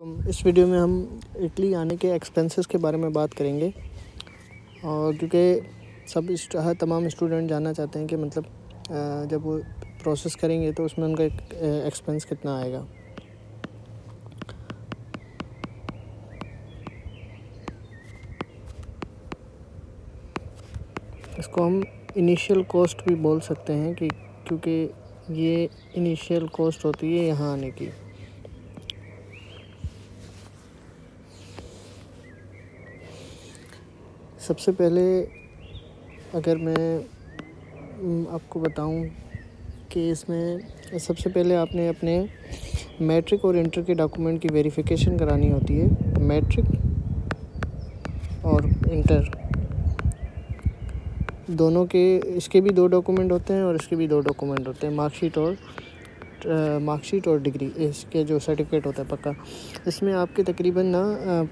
इस वीडियो में हम इटली आने के एक्सपेंसेस के बारे में बात करेंगे। और क्योंकि तमाम स्टूडेंट जानना चाहते हैं कि मतलब जब वो प्रोसेस करेंगे तो उसमें उनका एक्सपेंस कितना आएगा। इसको हम इनिशियल कॉस्ट भी बोल सकते हैं कि क्योंकि ये इनिशियल कॉस्ट होती है यहाँ आने की। सबसे पहले अगर मैं आपको बताऊं कि इसमें सबसे पहले आपने अपने मैट्रिक और इंटर के डॉक्यूमेंट की वेरिफिकेशन करानी होती है। मैट्रिक और इंटर दोनों के इसके भी 2 डॉक्यूमेंट होते हैं और इसके भी 2 डॉक्यूमेंट होते हैं, मार्कशीट और डिग्री, इसके जो सर्टिफिकेट होता है पक्का। इसमें आपके तकरीबन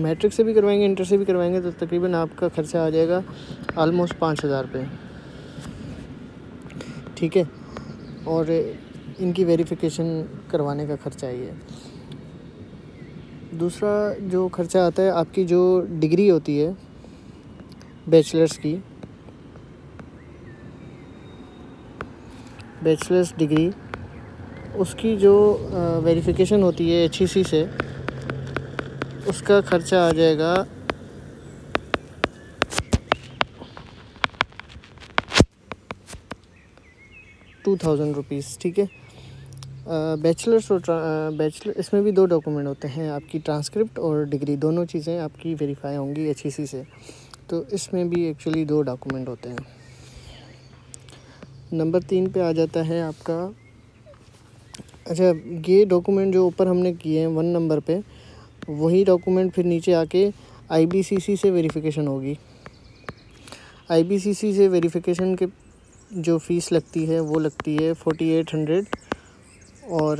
मैट्रिक से भी करवाएंगे, इंटर से भी करवाएंगे तो तकरीबन आपका खर्चा आ जाएगा ऑलमोस्ट 5,000 रुपये, ठीक है। और इनकी वेरिफिकेशन करवाने का खर्चा ये। दूसरा जो खर्चा आता है, आपकी जो डिग्री होती है बैचलर्स डिग्री, उसकी जो वेरिफिकेशन होती है HEC से, उसका खर्चा आ जाएगा 2,000 रुपीज़, ठीक है। बैचलर इसमें भी 2 डॉक्यूमेंट होते हैं, आपकी ट्रांसक्रिप्ट और डिग्री, दोनों चीज़ें आपकी वेरीफाई होंगी HEC से, तो इसमें भी एक्चुअली 2 डॉक्यूमेंट होते हैं। नंबर 3 पे आ जाता है आपका, अच्छा ये डॉक्यूमेंट जो ऊपर हमने किए हैं 1 नंबर पे, वही डॉक्यूमेंट फिर नीचे आके IBCC से वेरिफिकेशन होगी। IBCC से वेरिफिकेशन के जो फ़ीस लगती है वो लगती है 4800, और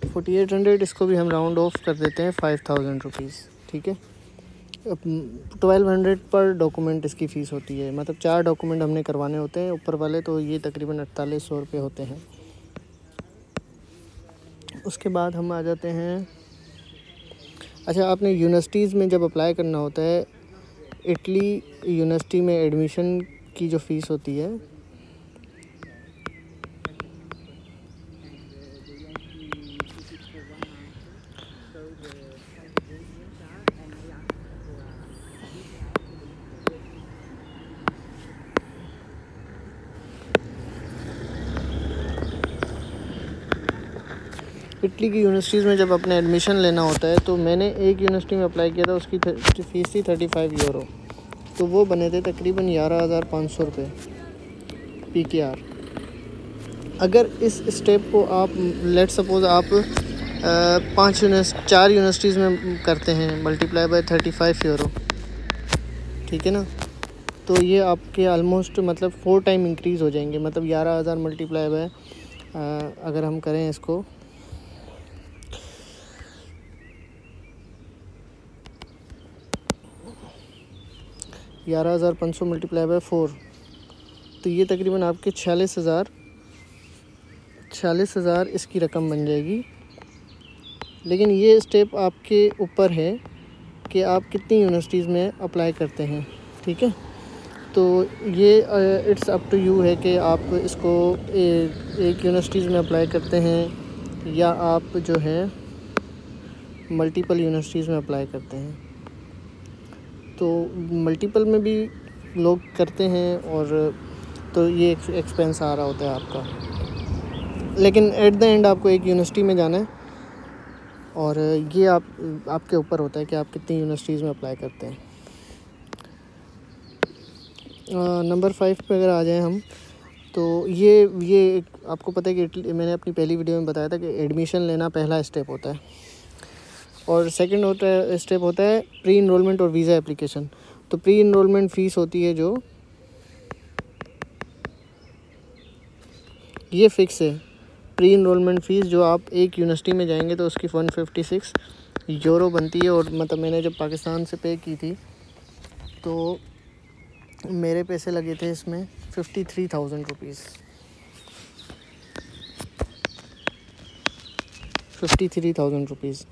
4800 इसको भी हम राउंड ऑफ कर देते हैं 5,000 रुपीज़, ठीक है। 1200 पर डॉक्यूमेंट इसकी फ़ीस होती है, मतलब 4 डॉक्यूमेंट हमने करवाने होते हैं ऊपर वाले, तो ये तकरीबन 4800 रुपये होते हैं। उसके बाद हम आ जाते हैं, अच्छा आपने यूनिवर्सिटीज़ में जब अप्लाई करना होता है, इटली यूनिवर्सिटी में एडमिशन की जो फ़ीस होती है इटली की यूनिवर्सिटीज़ में जब अपने एडमिशन लेना होता है, तो मैंने एक यूनिवर्सिटी में अप्लाई किया था, उसकी फ़ीस थी 35 यूरो, तो वो बने थे तकरीबन 11,500 रुपये PKR। अगर इस स्टेप को आप लेट सपोज़ आप 4 यूनिवर्सिटीज़ में करते हैं, मल्टीप्लाई बाय 35 यूरो, ठीक है ना, तो ये आपके ऑलमोस्ट मतलब 4 टाइम इंक्रीज़ हो जाएंगे। मतलब 11,000 मल्टीप्लाई बाय अगर हम करें इसको, ग्यारह 11,500 मल्टीप्लाई बाय 4, तो ये तकरीबन आपके 46,000 इसकी रकम बन जाएगी। लेकिन ये स्टेप आपके यूपर है कि आप कितनी यूनिवर्सिटीज़ में अप्लाई करते हैं, ठीक है। तो ये इट्स अप टू यू है कि आप इसको एक यूनिवर्सिटीज़ में अप्लाई करते हैं या आप जो है मल्टीपल यूनिवर्सिटीज़ में अप्लाई करते हैं। तो मल्टीपल में भी लोग करते हैं, और तो ये एक्सपेंस आ रहा होता है आपका। लेकिन एट द एंड आपको एक यूनिवर्सिटी में जाना है, और ये आपके ऊपर होता है कि आप कितनी यूनिवर्सिटीज़ में अप्लाई करते हैं। नंबर 5 पे अगर आ जाएं हम, तो ये आपको पता है कि मैंने अपनी पहली वीडियो में बताया था कि एडमिशन लेना पहला स्टेप होता है, और सेकंड स्टेप होता है प्री इनरोलमेंट और वीज़ा एप्लीकेशन। तो प्री इनरोलमेंट फ़ीस होती है जो ये फ़िक्स है, प्री इनरोलमेंट फ़ीस जो आप एक यूनिवर्सिटी में जाएंगे तो उसकी 156 यूरो बनती है। और मतलब मैंने जब पाकिस्तान से पे की थी तो मेरे पैसे लगे थे इसमें 53,000 रुपीज़। 53,000 रुपीज़।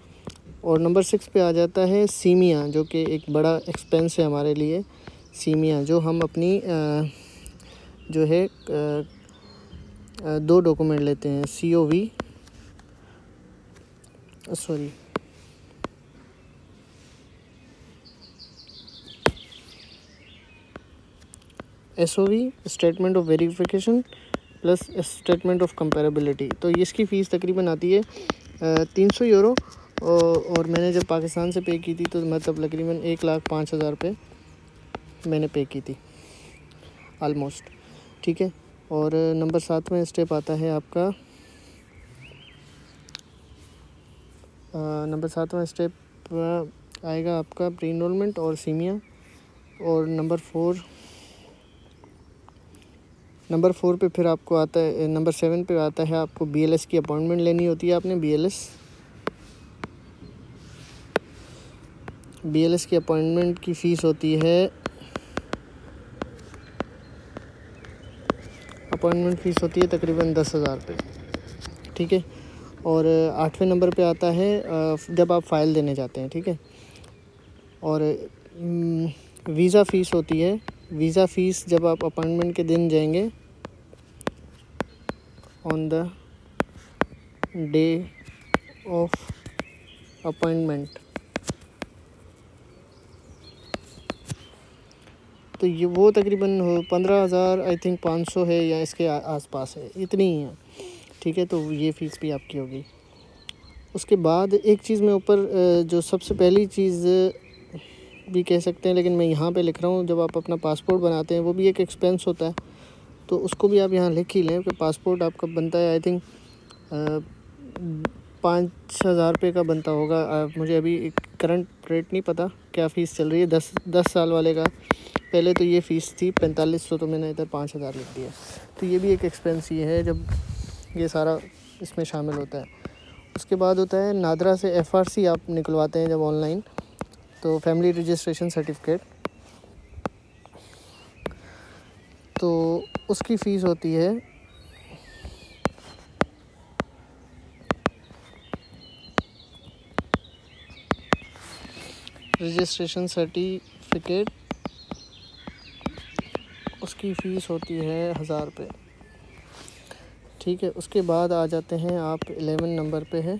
और नंबर 6 पे आ जाता है सीमिया, जो कि एक बड़ा एक्सपेंस है हमारे लिए। सीमिया जो हम अपनी जो है 2 डॉक्यूमेंट लेते हैं, COV sorry SOV, statement of verification plus statement of comparability. तो इसकी फ़ीस तकरीबन आती है 300 यूरो। और मैंने जब पाकिस्तान से पे की थी तो मतलब तकरीबन 1,05,000 रुपये मैंने पे की थी आलमोस्ट, ठीक है। और नंबर 7 में स्टेप आता है आपका नंबर 7 में स्टेप आएगा आपका प्री इनरोलमेंट और सीमिया। और नंबर 4 पे फिर आपको आता है, नंबर 7 पे आता है आपको BLS की अपॉइंटमेंट लेनी होती है आपने। BLS की अपॉइंटमेंट की फ़ीस होती है, तकरीबन 10,000 रुपये, ठीक है। और 8वें नंबर पे आता है जब आप फ़ाइल देने जाते हैं, ठीक है। और वीज़ा फ़ीस होती है। वीज़ा फ़ीस जब आप अपॉइंटमेंट के दिन जाएंगे, on the day of appointment, तो ये वो तकरीबन 15,000 आई थिंक 500 है या इसके आसपास है, इतनी ही है, ठीक है। तो ये फ़ीस भी आपकी होगी। उसके बाद एक चीज़ मैं ऊपर जो सबसे पहली चीज़ भी कह सकते हैं, लेकिन मैं यहाँ पे लिख रहा हूँ, जब आप अपना पासपोर्ट बनाते हैं वो भी एक एक्सपेंस होता है, तो उसको भी आप यहाँ लिख ही लें कि पासपोर्ट आपका बनता है आई थिंक 5,000 रुपये का बनता होगा। मुझे अभी करंट रेट नहीं पता क्या फ़ीस चल रही है 10 साल वाले का। पहले तो ये फ़ीस थी 4500, तो मैंने इधर 5,000 लिख दिया। तो ये भी एक एक्सपेंस ही है जब ये सारा इसमें शामिल होता है। उसके बाद होता है नादरा से FRC आप निकलवाते हैं जब ऑनलाइन, तो फैमिली रजिस्ट्रेशन सर्टिफिकेट, तो उसकी फ़ीस होती है रजिस्ट्रेशन सर्टिफिकेट, उसकी फ़ीस होती है 1,000 रुपये, ठीक है। उसके बाद आ जाते हैं आप 11 नंबर पे है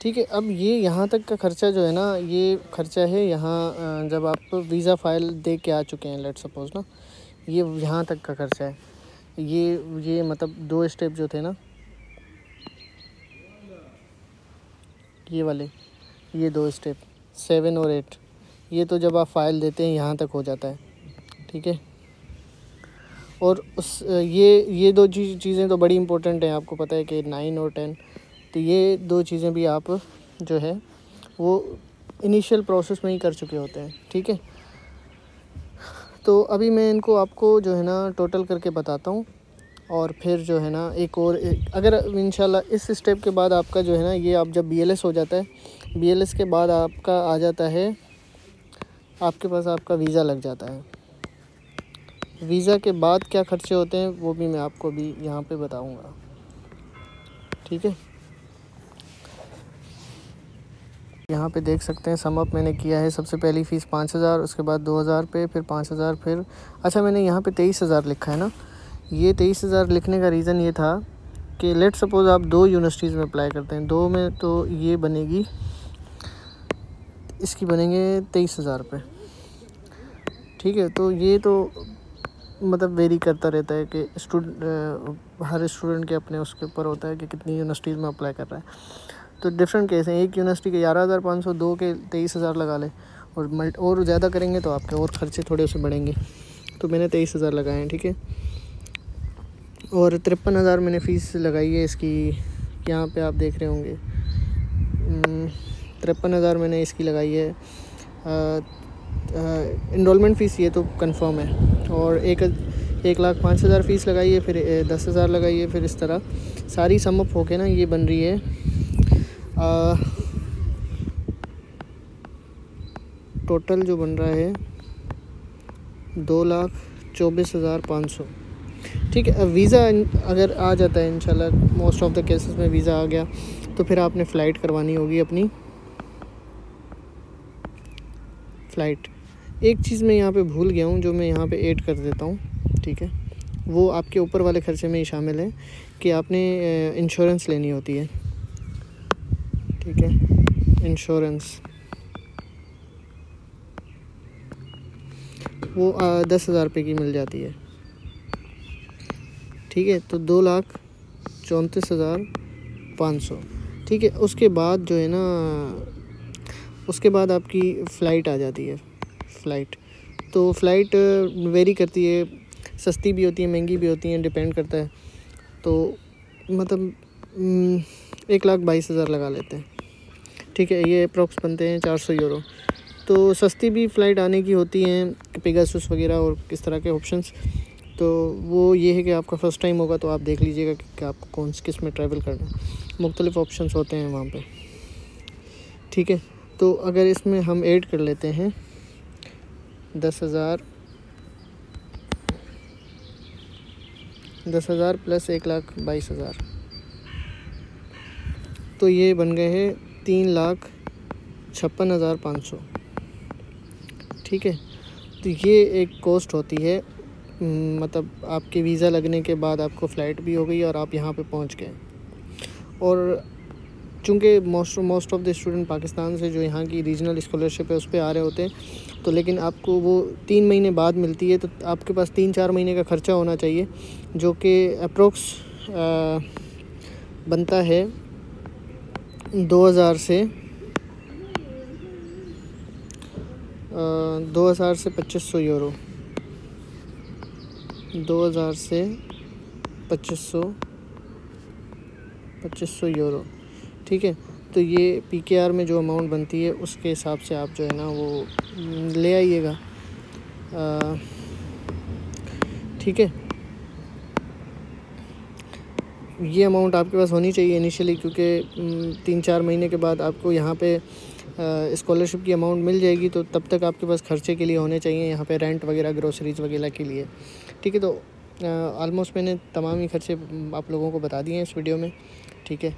ठीक है। अब ये यहाँ तक का ख़र्चा जो है ना, ये ख़र्चा है यहाँ जब आप वीज़ा फ़ाइल दे के आ चुके हैं, लेट सपोज़ ना, ये यहाँ तक का ख़र्चा है। ये मतलब 2 स्टेप जो थे ना, ये वाले, ये 2 स्टेप 7 और 8, ये तो जब आप फ़ाइल देते हैं यहाँ तक हो जाता है, ठीक है। और ये 2 चीज़ें तो बड़ी इंपॉर्टेंट हैं, आपको पता है कि 9 और 10, तो ये 2 चीज़ें भी आप जो है वो इनिशियल प्रोसेस में ही कर चुके होते हैं, ठीक है। तो अभी मैं इनको आपको जो है ना टोटल करके बताता हूँ, और फिर जो है ना अगर इंशाल्लाह इस स्टेप के बाद आपका जो है ना, ये आप जब BLS हो जाता है, BLS के बाद आपका आ जाता है, आपके पास आपका वीज़ा लग जाता है। वीज़ा के बाद क्या ख़र्चे होते हैं वो भी मैं आपको भी यहाँ पे बताऊँगा, ठीक है। यहाँ पे देख सकते हैं सम अप मैंने किया है। सबसे पहली फ़ीस 5,000, उसके बाद 2,000 रुपये, फिर 5,000, फिर अच्छा मैंने यहाँ पे 23,000 लिखा है ना। ये 23,000 लिखने का रीज़न ये था कि लेट सपोज़ आप 2 यूनिवर्सिटीज़ में अप्लाई करते हैं, 2 में तो ये बनेगी, इसकी बनेंगे 23,000 रुपये, ठीक है। तो ये तो मतलब वेरी करता रहता है कि हर स्टूडेंट के अपने उसके ऊपर होता है कि कितनी यूनिवर्सिटीज़ में अप्लाई कर रहा है। तो डिफरेंट केस हैं, एक यूनिवर्सिटी के 11,500, 2 के 23,000 लगा ले, और ज़्यादा करेंगे तो आपके और ख़र्चे थोड़े से बढ़ेंगे। तो मैंने 23,000 लगाए हैं, ठीक है। और 53,000 मैंने फ़ीस लगाई है इसकी, यहाँ पे आप देख रहे होंगे 53,000 मैंने इसकी लगाई है। इनरोलमेंट फ़ीस ये तो कंफर्म है। और 1,05,000 फ़ीस लगाई है, फिर 10,000 लगाई है, फिर इस तरह सारी समअप होके ना ये बन रही है टोटल जो बन रहा है 2,24,500। ठीक है। अब वीज़ा अगर आ जाता है इंशाल्लाह, मोस्ट ऑफ द केसेस में वीज़ा आ गया, तो फिर आपने फ़्लाइट करवानी होगी अपनी फ़्लाइट। एक चीज़ मैं यहाँ पे भूल गया हूँ, जो मैं यहाँ पे ऐड कर देता हूँ, ठीक है। वो आपके ऊपर वाले खर्चे में ही शामिल है कि आपने इंश्योरेंस लेनी होती है, ठीक है। इंश्योरेंस वो 10,000 रुपये की मिल जाती है, ठीक है। तो 2,34,500, ठीक है। उसके बाद जो है ना, उसके बाद आपकी फ़्लाइट आ जाती है। फ़्लाइट तो फ़्लाइट वेरी करती है, सस्ती भी होती है, महंगी भी होती है, डिपेंड करता है। तो मतलब 1,22,000 लगा लेते हैं, ठीक है। ये अप्रॉक्स बनते हैं 400 यूरो। तो सस्ती भी फ़्लाइट आने की होती हैं, पेगासस वगैरह और किस तरह के ऑप्शंस। तो वो ये है कि आपका फ़र्स्ट टाइम होगा तो आप देख लीजिएगा कि आपको कौन सी किस में ट्रैवल करना है। मुख्तलिफ़ ऑप्शंस होते हैं वहाँ पे, ठीक है। तो अगर इसमें हम ऐड कर लेते हैं 10,000 प्लस 1,22,000, तो ये बन गए हैं 3,56,500, ठीक है। तो ये एक कॉस्ट होती है, मतलब आपके वीज़ा लगने के बाद आपको फ़्लाइट भी हो गई और आप यहाँ पे पहुँच गए। और चूँकि most of the student Pakistan से जो यहाँ की रीजनल स्कॉलरशिप है उस पर आ रहे होते हैं, तो लेकिन आपको वो 3 महीने बाद मिलती है, तो आपके पास 3-4 महीने का ख़र्चा होना चाहिए, जो कि अप्रोक्स बनता है 2,000 से 2,000 से 2,500 यूरो, 2,000 से 2,500 यूरो, ठीक है। तो ये PKR में जो अमाउंट बनती है उसके हिसाब से आप जो है ना वो ले आइएगा, ठीक है। ये अमाउंट आपके पास होनी चाहिए इनिशियली, क्योंकि 3-4 महीने के बाद आपको यहाँ पे स्कॉलरशिप की अमाउंट मिल जाएगी, तो तब तक आपके पास खर्चे के लिए होने चाहिए यहाँ पे, रेंट वगैरह, ग्रोसरीज वगैरह के लिए, ठीक है। तो ऑलमोस्ट मैंने तमाम ही खर्चे आप लोगों को बता दिए हैं इस वीडियो में, ठीक है।